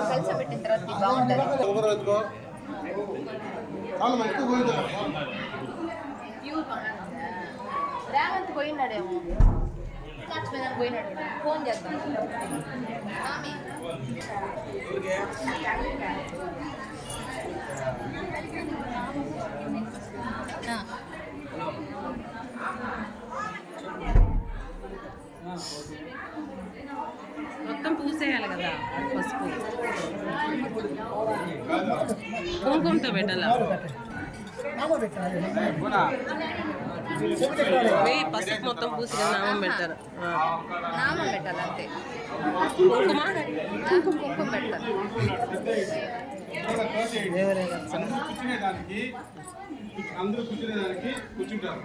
కలిసి పెట్టిన తర్వాత బాగుంటుంది. రేవంత్ పోయినాడేమో, పోయినాడు. ఫోన్ చేద్దాం. మొత్తం పూసేయాలి కదా పసుపు, కుంకుమతో పెట్టాలి. పసుపు మొత్తం పూసి నామం పెడతారు. నామం పెట్టాలి అంతే. కుంకుమ పెట్టాలి. అందరూ కూర్చునేదానికి కూర్చుంటారు.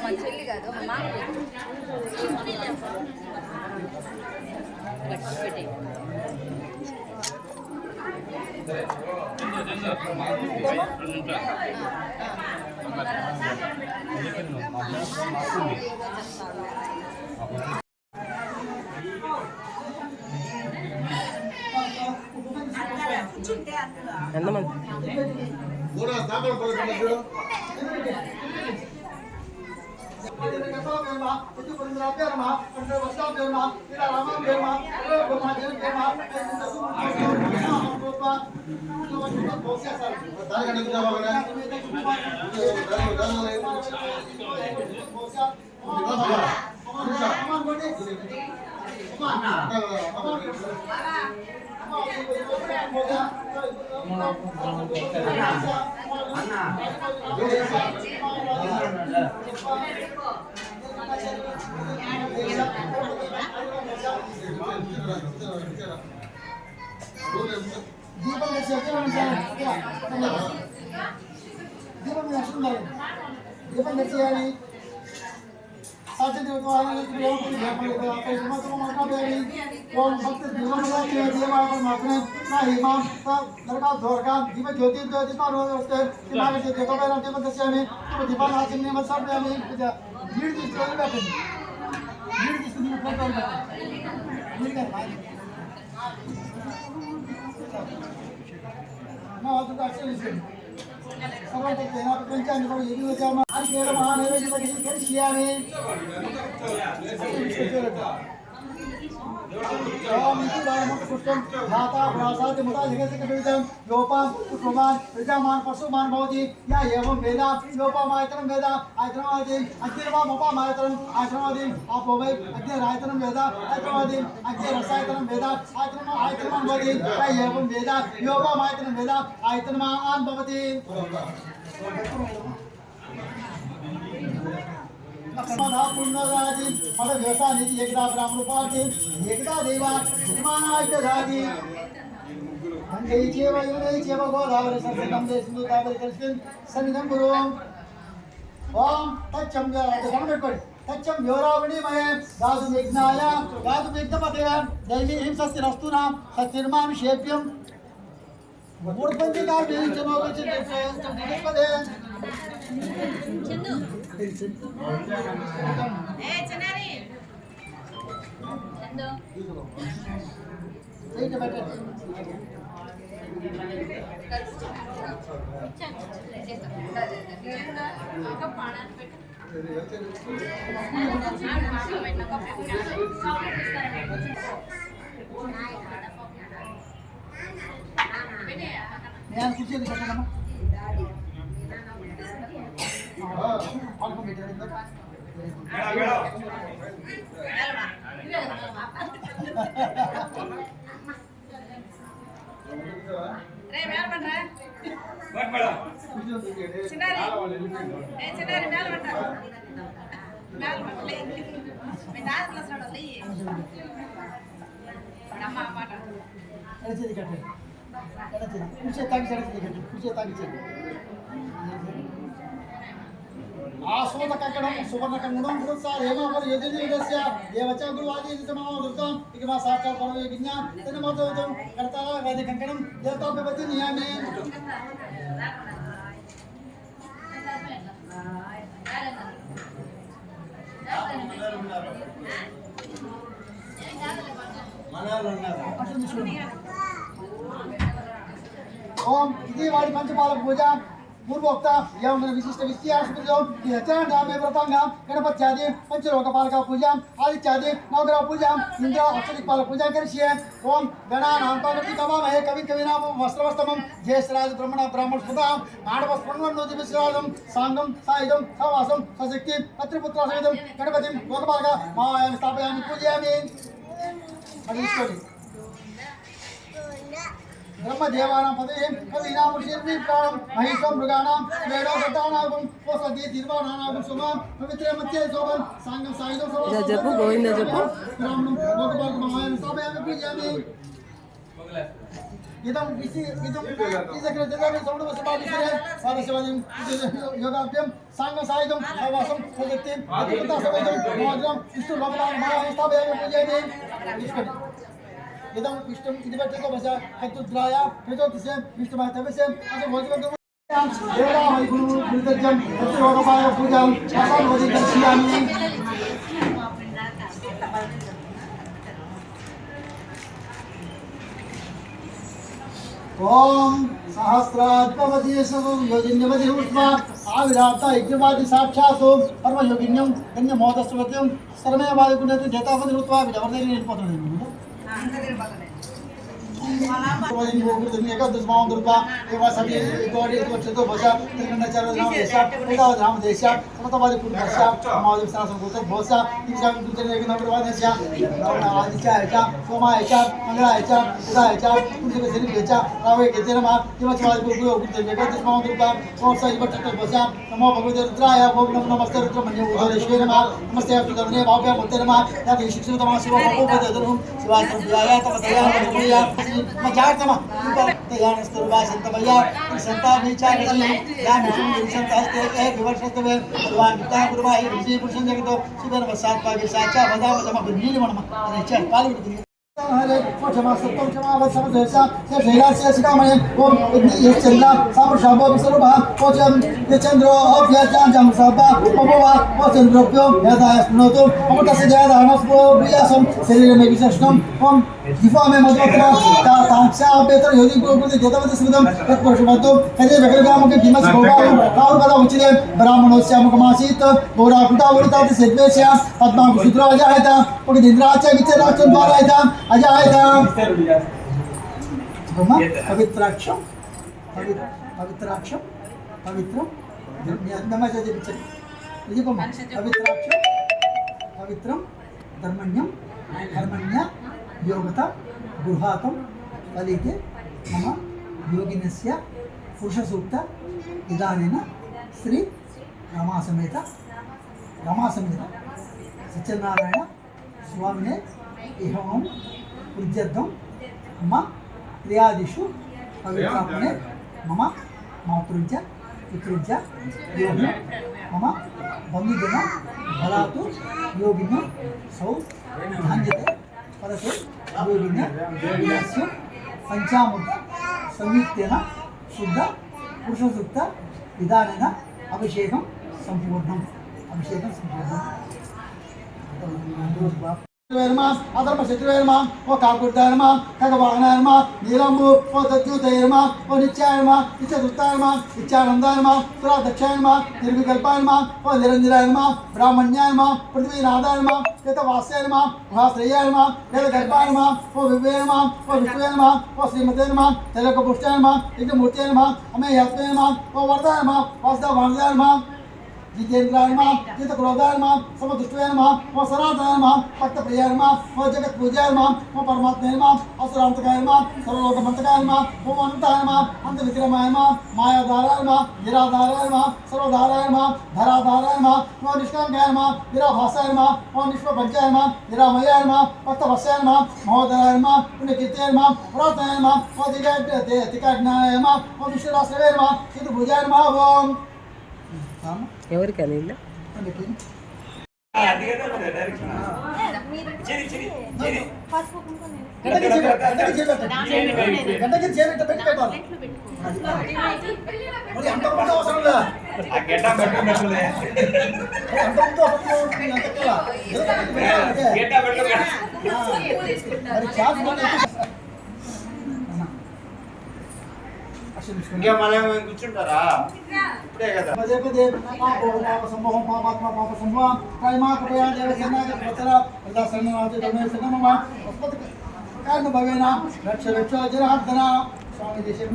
మా చెల్లి కాదు, మా మామ. ఎంతమంది దీపం తెచ్చేయాలి. ओम भक्त जीवन के देवा पर मातने ना हिमा सब नरका धोरका दीप ज्योति तो दीपा रो उसके दिमाग से देखो मैं दीप दशा में तो दीपा नाच में मत सब में भीड़ की स्टोरी बैठे भीड़ की स्टोरी में फोटो बैठे भीड़ का भाई ना तो का चली से सब तो देना पंचायत को ये भी जामा आज के महानवे जी बड़ी कर शिया में धाता भ्रासाद मुदा जगत कपितम योपाम कुसुमान प्रजामान पशुमान भवति या एवं वेदा योपामायतरम वेदा आयतनवादीन अग्निर्वामोपामायतरम आयतनवादीन आपोवै अग्निरायतरम वेदा आयतनवादीन अग्निरसायतरम वेदा आयतनम भवति या एवं वेदा योपामायतरम वेदा आयतनमान भवति लक्ष्मणा पुण्यराजी पद व्यसा नीति एकदा ब्राह्मणोपाधि एकदा देवा विमानायत राजी अंगे चेव युने चेव गोदावरी संगम देशनु दावरी कृष्ण सन्निधं गुरुं ओम तच्चम गमनपड़ तच्चम योरावणी मये दादु विघ्नाय दादु विघ्नपते दैवी हिम सस्तिरस्तुना सस्तिर्मां शेप्यं मूर्धपंचि का बीजनो विचिते पदे चंदू ए चनारी चंदू ठीक है बेटा मैं कुछ नहीं करता ना कौन को बेटे अंदर रे मेल बन रहा है बट बड़ा चिनारी ए चिनारी मेल बन रहा मेल बन ले मैं दास क्लास रहा ले ये अम्मा पाटा ऐसे दिखाते ऐसे पीछे ताकि चढ़ दिखाते पीछे ताकि चढ़ आस्वाद कक्कडम सुवर्ण कंगणम गुरुसा हेमावर यदिनि विदस्य देवच गुरुवादी तमाम दुर्गम इकमा साक्षात परमे विज्ञान तन मतोतम कर्ता वस्त्रादि कंकणं देवताभ्यवति नियामि ओम इति वाली पंचपाल पूजा पूर्वोक्त एवं विशिष्ट विषयास्पदो यचनामे व्रतांगं गणपत्यादि पंचलोकपालक पूजा आदित्यादि नवग्रह पूजा इंद्र अक्षदिक्पाल पूजा करिष्ये ओम गणानां पार्वती कवामहे कविं कवीनां वस्त्रवस्तमं ज्येष्ठराज ब्रह्मण ब्राह्मण सुधा मानव स्पन्नोति विश्रादं सांगं सायुधं सवासं सशक्ति पत्रिपुत्र सहितं गणपतिं लोकपालक मायां स्थापयामि पूजयामि अदिष्टोति ब्रह्मदेवानां पदे कवीनां ऋषिर्विप्राणां महिषं मृगाणां वेदोदत्तानां पोषति दीर्घानां सुमं पवित्रमत्ये शोभं सांगं सायुधं ఇలా చెప్పు గోవింద చెప్పు ब्राह्मणं लोकपालक मायां स्थापयामि पूजयामि इदं इदकृत्यं सौडवसपादिशे साधशिवलिं योगाभ्यं सांगं सायुधं सवासं सशक्तिं पतिपुत्रसहितं मोदं विष्णुलोकपालक मायां स्थापयामि पूजयामि इदं विष्णुम् इति वर्तते वशा कत्तुद्राय प्रचोदिसे विष्णुमातवसे अस भोजवन्तु देवरामय गुरु कृतज्ञं तत्रोगपाय पूजां आसानवदि दर्शयामि ओम सहस्रात्मवती सवं योजिन्यवति उष्मा आविराप्ता यज्ञवादि साक्षात् परमयोगिन्यं कन्यमोदस्वत्यं सर्वमेवादि पुण्यते जेतावति रुत्वा विजवर्धने निष्पत्ति एकादशमां दुर्गा एवं सभी गौरी चतुर्थ भोजा त्रिकंडाचार्य नाम देशा उदाव नाम देशा समतवादी पुरुषा मावली विश्वास गोत्र भोजा तीसरा दूसरे एक नंबर वाद देशा आदित्य ऐसा सोमा ऐसा मंगला ऐसा उदा ऐसा पुरुष के शरीर ऐसा रावे के तेरे मां दिवसवादी पुरुष गोत्र एकादशमां दुर्गा और सही चतुर्थ भोजा नमो भगवते रुद्राय ओम नमो नमस्ते रुद्र मन्ये उदरेश्वर नमः नमस्ते अच्युताय भाव्य मुत्ते नमः याति शिक्षितम शिव भगवते शिवाय संध्याय तपतया मधुया मजातमा तयानस्तुर्वा संतमया संता विचारणी या मिथुन संतास्ते एक वर्षस्तवे भगवान पिता गुरुवाई ऋषि पुरुषं जगतो शिवन वसात पागे साचा वदाव सम गुनील मनम अरे चल पाली हरे क्षमा सत्तम क्षमा वत् समदेशा से शैलास्य शिखामणे ओम ये चंद्र सामशाबो विसरुभा ओचम ये चंद्रो अभ्याचां जम सबा पपवा ओ चंद्रोप्यो यदा स्मृतो अमृतस्य जयदा नमस्पो प्रियासम शरीर में विशेषणम ओम जिफा में मधुमत्रा ता तांक्षा बेतर योगी प्रकृति देवता स्मृतम तत्पुरुषमतो कजे वक्रग्राम के किमस भोगायो काउ पदा उचिते ब्राह्मणोस्य मुखमासीत गोरा कुटा उरिता सेद्वेश्या पद्मा सुद्रो अजायता पगिन्द्राच विचराच द्वारायता अजायता ब्रह्म पवित्राक्षम पवित्राक्षम पवित्रम नमः जय विचर ये को पवित्राक्षम पवित्रम धर्मण्यम कर्मण्य योगता गुहातम फलिते मम योगिनस्य पुरुषसूक्त इदानेन श्री रमासमेत सत्यनारायण स्वामिने इहं पूज्यर्थं मम क्रियादिषु पवित्रापणे मम मातृञ्च पितृञ्च योगिन मम बन्धुजन बलातु योगिन सौ धान्यते परते योगिन्य योगिनस्य पंचामृत संयुक्तेन शुद्ध पुरुषसूक्त विधानेन अभिषेकं संपूर्णम् अधर्म शत्रुर्मा ओ काकुर्धर्मा खगवाहनर्मा नीलंबु ओ दत्युतर्मा ओ नित्यायर्मा इच्छादुत्तर्मा इच्छानंदर्मा सुरादक्षयर्मा निर्विकल्पर्मा ओ निरंजनर्मा ब्राह्मण्यार्मा पृथ्वीनाथर्मा यतवास्यर्मा भाश्रयर्मा यदगर्भर्मा ओ विवेर्मा ओ विष्णुर्मा ओ श्रीमतेर्मा जलकपुष्टर्मा यज्ञमूर्तिर्मा अमेयत्वेर्मा ओ वर्धर्मा वासुदेवार्मा जितेन्द्रार्मा जितक्रोधार्मा समदुष्टर्मा ओ सनातनर्मा भक्तप्रियर्मा ओ जगत्पूज्यर्मा ओ परमात्मर्मा असुरांतकर्मा सर्वलोकमंतकर्मा ओ अनंतर्मा अंतविक्रमर्मा मायाधारर्मा निराधारर्मा सर्वधारर्मा धराधारर्मा ओ निष्कंकर्मा निराभासर्मा ओ निष्पंचर्मा निरामयर्मा भक्तवस्यर्मा महोदरर्मा पुण्यकीर्तिर्मा व्रतर्मा ओ दिगज्ञानर्मा ओ विश्वराश्रयर्मा चितभुजर्मा ओम ఎవరికని అందుకే గంటకి చేపెట్ట పెట్టి పెట్టాలి. మరి అంత ముందు అవసరం లేదా? అంత ముందు అవసరం లేదు, అంత కదా. మరి చార్జ్ ఇంకా మనం కూర్చుంటారా ఇప్పుడే కదా పదే పదే పాప సంభవం పాపాత్మ పాప సంభవం ప్రేమ కృపయా దేవసేన వత్సర ప్రజాసన్నవాది రమేశనమ వస్పతి కారణ భవేన రక్ష రక్ష జనార్దన స్వామి దేశం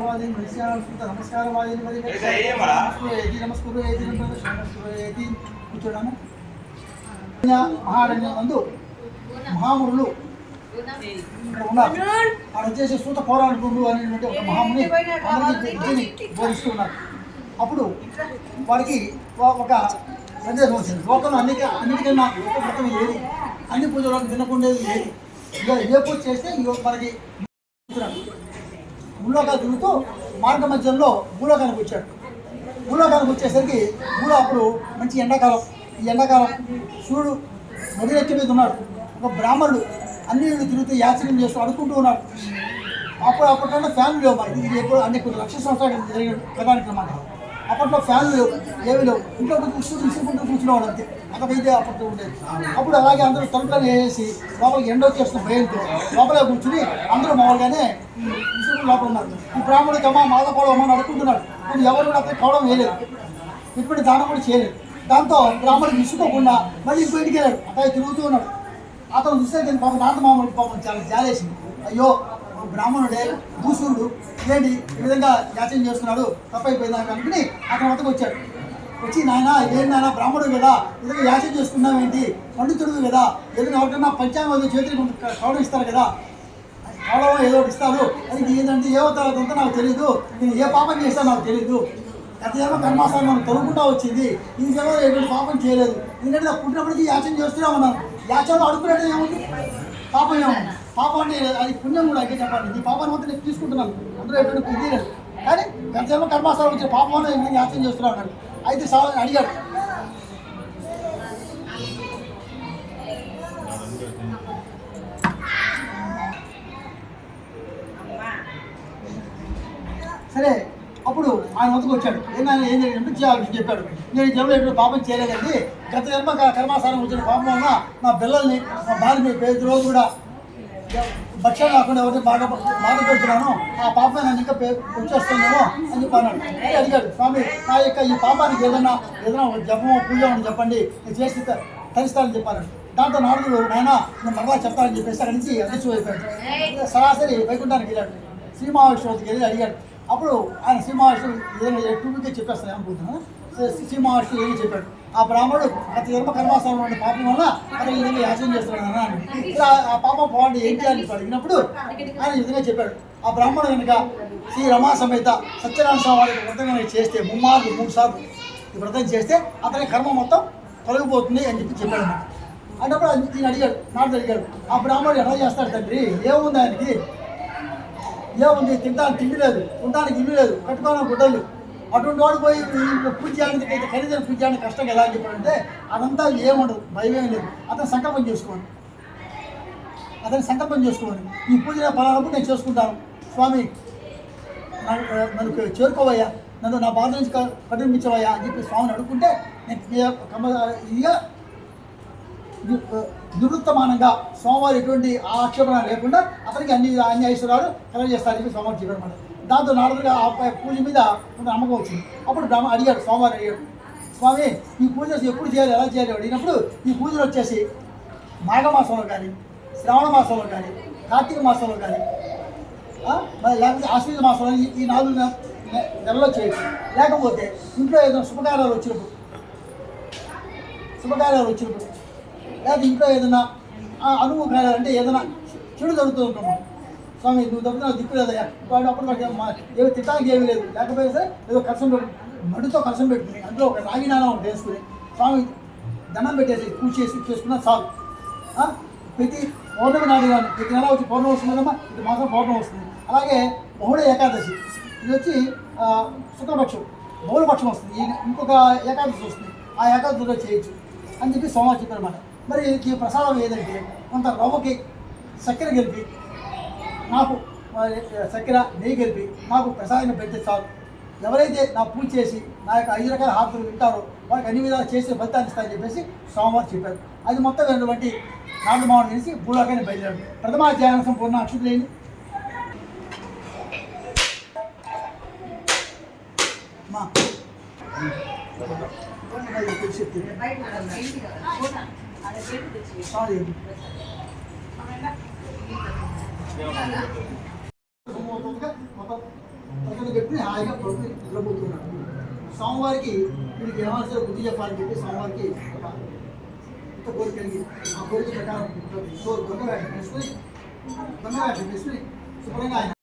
వాది నమస్కార వాది నమస్కారం ఏది కూర్చోడము మహారణ్యం నందు మహామునులు ఉన్నారు. ఆడ వచ్చేసి సూత పౌరాణికుడు అనేటువంటి ఒక మహాముని అందరికీ విద్యని బోధిస్తున్నారు. అప్పుడు వారికి ఒక సందేశం వచ్చింది. లోకంలో అన్నిటికన్నా మొత్తం ఏది అన్ని పూజలకు తినకుండేది ఏది ఏ పూజ చేస్తే మనకి భూలోకాలు తిరుగుతూ మార్గ మధ్యంలో భూలోకానికి వచ్చాడు. భూలోకానికి వచ్చేసరికి భూలో అప్పుడు మంచి ఎండాకాలం. ఈ ఎండాకాలం సూర్యుడు మొదలెత్తి మీద ఉన్నాడు. ఒక బ్రాహ్మణుడు అన్ని తిరుగుతూ యాచనం చేస్తూ అడుక్కుంటూ ఉన్నాడు. అప్పట్లో ఫ్యాన్లు లేవు. ఇది ఎప్పుడు అన్ని కొన్ని లక్షల సంవత్సరాలు జరిగిన కథానికమాట. అప్పట్లో ఫ్యాన్లు లేవు, ఏవి లేవు. ఇంట్లో విసుకుంటూ కూర్చునేవాడు అంతే. అంతకైతే అప్పట్లో ఉండేది. అప్పుడు అలాగే అందరూ తలుపులను వేసి లోపలికి ఎండ వచ్చేస్తున్న భయంతో లోపలే కూర్చుని అందరూ మామూలుగానే విసుకుంటూ లోపల ఉన్నారు. ఈ బ్రాహ్మణుడికి అమ్మ మాదపోవడం అని అడుక్కుంటున్నాడు. కానీ ఎవరు కూడా అక్కడ కావడం వేయలేదు, ఇప్పుడు దానం కూడా చేయలేదు. దాంతో బ్రాహ్మణుడు విసుకోకుండా మళ్ళీ బయటికి వెళ్ళాడు. అక్కడ తిరుగుతూ ఉన్నాడు. అతను చూస్తే పాపం నాటమామూడి పాపం చాలా జాలేసింది. అయ్యో బ్రాహ్మణుడే భూసూరుడు ఏంటి ఈ విధంగా యాచన చేస్తున్నాడు, తప్పైపోయిందని అనుకుని అతని వద్దకు వచ్చాడు. వచ్చి నాయన ఏంటి నాయన బ్రాహ్మణుడు కదా ఇదిగా యాచన చేసుకున్నావు ఏంటి, పండితుడు కదా ఏదైనా ఎవరికన్నా పంచాంగం చేతులు కావడం ఇస్తారు కదా, కావడం ఏదో ఒకటి ఇస్తారు. అది ఏంటంటే ఏమవుతారో అదంతా నాకు తెలియదు, నేను ఏ పాపం చేస్తాను నాకు తెలియదు. అతేమో కర్మాసాన్ని మనం తొలగుకుంటా వచ్చింది. ఈ జనం ఎటువంటి పాపం చేయలేదు. ఎందుకంటే పుట్టినప్పటికీ యాచన చేస్తూనే ఉన్నాను. యాచనలో అడుగుతున్నాడు ఏముంది, పాపం ఏముంది. పాపం అంటే అది పుణ్యం కూడా అయితే చెప్పండి. ఈ పాపాన్ని మొత్తం నేను తీసుకుంటున్నాను, అందులో ఎటువంటి ఇది లేదు. కానీ గతేమో కర్మాసాలు వచ్చే పాపం అనే యాచన చేస్తున్నా ఉన్నాడు. అయితే అడిగాడు, సరే అప్పుడు ఆయన వద్దకు వచ్చాడు. ఏమైనా ఏం జరిగిందంటే చేయాలని చెప్పాడు. నేను ఈ జన్మలో ఎప్పుడు పాపం చేయలేదండి, గత జన్మ కర్మాసారం వచ్చిన పాపం వల్ల నా పిల్లల్ని నా భార్య మీద ప్రతి రోజు కూడా భక్ష్యం కాకుండా ఎవరిని బాధపడుతున్నాను, ఆ పాపం నన్ను ఇంకా వచ్చేస్తున్నాను అని చెప్పి అన్నాడు. అడిగాడు, స్వామి నా యొక్క ఈ పాపానికి ఏదైనా జపమో పూజ అని చెప్పండి, నేను చేసి తరిస్తానని చెప్పాను. దాంతో నారదుడు నాయన నేను మరలా చెప్తానని చెప్పేసి అక్కడి నుంచి అదృశ్యమైపోయాడు. సరాసరి వైకుంఠానికి వెళ్ళాడు. శ్రీ మహావిష్ణువుకి వెళ్ళి అడిగాడు. అప్పుడు ఆయన శ్రీ మహావిష్ణువు ఏదైనా టూకే చెప్పేస్తాను అనుకుంటున్నాను. శ్రీ మహావిష్ణువు ఏమి చెప్పాడు, ఆ బ్రాహ్మణుడు గత జన్మ కర్మాసారం వంటి పాపం వల్ల అతను ఈ విధంగా యాచన చేస్తున్నాడు అన్నాను. ఇలా ఆ పాపం పోవండి ఏం చేయాలని అడిగినప్పుడు ఆయన ఈ విధంగా చెప్పాడు. ఆ బ్రాహ్మణుడు కనుక శ్రీ రమా సమేత సత్యనారాయణ స్వామి వారికి వ్రతం కనుక చేస్తే 3 సార్లు ఈ వ్రతం చేస్తే అతని కర్మ మొత్తం తొలగిపోతుంది అని చెప్పాడు. అన్నప్పుడు ఈయన అడిగాడు, నాడు అడిగాడు, ఆ బ్రాహ్మణుడు ఎలా చేస్తాడు తండ్రి, ఏముంది ఆయనకి, ఏముంది తింటానికి తిండి లేదు, ఉండడానికి ఇల్లు లేదు, కట్టుకోవడానికి గుడ్డలు, అటువంటి వాడు పోయి పూజ చేయడానికి అయితే ఖరీదైన పూజ చేయడానికి కష్టం ఎలా అని చెప్పాడంటే అదంతా ఏముండదు, భయమేం లేదు. అతను సంకల్పం చేసుకోండి, ఈ పూజ పలానప్పుడు నేను చేసుకుంటాను స్వామి, నన్ను చేరుకోవయ్యా, నన్ను నా బాధ నుంచి కఠినించవయ్యా అని చెప్పి స్వామిని అడుగుకుంటే ఇదిగా నివృత్తమానంగా స్వామివారి ఎటువంటి ఆక్షేపణ లేకుండా అతనికి అన్ని ఐశ్వర్యాలు కలగజేస్తారని చెప్పి స్వామివారు చెప్పాడు అన్నమాట. దాంతో నారదుగా ఆ పూజ మీద నమ్మకం వచ్చింది. అప్పుడు అడిగాడు, స్వామివారు అడిగాడు, స్వామి ఈ పూజ ఎప్పుడు చేయాలి, ఎలా చేయాలి అడిగినప్పుడు ఈ పూజలు వచ్చేసి మాఘమాసంలో కానీ, శ్రావణ మాసంలో కానీ, కార్తీక మాసంలో కానీ, లేకపోతే ఆశ్వీజ మాసంలో ఈ 4 నెలల్లో చేయొచ్చు. లేకపోతే ఇంట్లో ఏదైనా శుభకార్యాలు వచ్చినప్పుడు లేదా ఇంట్లో ఏదైనా అనుభవ కార్యాలు అంటే ఏదైనా చెడు జరుగుతూ ఉంటాము, స్వామి నువ్వు తప్పితే నాకు దిక్కు లేదయ్యా, అప్పుడు ఏమి తిట్టానికి ఏమీ లేదు, లేకపోతే సరే ఏదో కలసం మడితో కలసం పెట్టుకుని అందులో ఒక రాగి నాణం వేసుకుని స్వామి దండం పెట్టేసి పూజ చేసుకున్నా చాలు. ప్రతి పౌర్ణమి నాడు కానీ ప్రతి నెల వచ్చి పౌర్ణమి వస్తుంది కదమ్మా, ప్రతి మాసం పౌర్ణమి వస్తుంది. అలాగే బహుళ ఏకాదశి ఇది వచ్చి శుక్లపక్షం, బహుళపక్షం వస్తుంది, ఇంకొక ఏకాదశి వస్తుంది, ఆ ఏకాదశిలో చేయొచ్చు అని చెప్పి సోమవారం చెప్పారన్నమాట. మరి ఈ ప్రసాదం ఏదంటే కొంత రవ్వకి చక్కెర కలిపి నాకు చక్కెర నెయ్యి కలిపి నాకు ప్రసాదంగా పెడితే చాలు. ఎవరైతే నా పూజ చేసి నా యొక్క 5 రకాల హారతులు వింటారో వాళ్ళకి అన్ని విధాలు చేసి ఫలితాన్ని ఇస్తారని చెప్పేసి సోమవారం చెప్పారు. అది మొత్తం అయినటువంటి నాలుగు మామూలు కలిసి భూలోకాన్ని బయలుదేరాడు. ప్రథమాధ్యాయం సంపూర్ణ అక్షుతులేని మా పెట్టి హాయిగా పడుకుని నిద్రపోతున్నాడు. సోమవారికి వీడికి ఏమైనా బుద్ధి చెప్పాలని చెప్పి సోమవారికి ఒక కోరిక కలిగి ఆ కోరిక ప్రకారం దొంగ వేషం వేసుకుని శుభ్రంగా ఆయన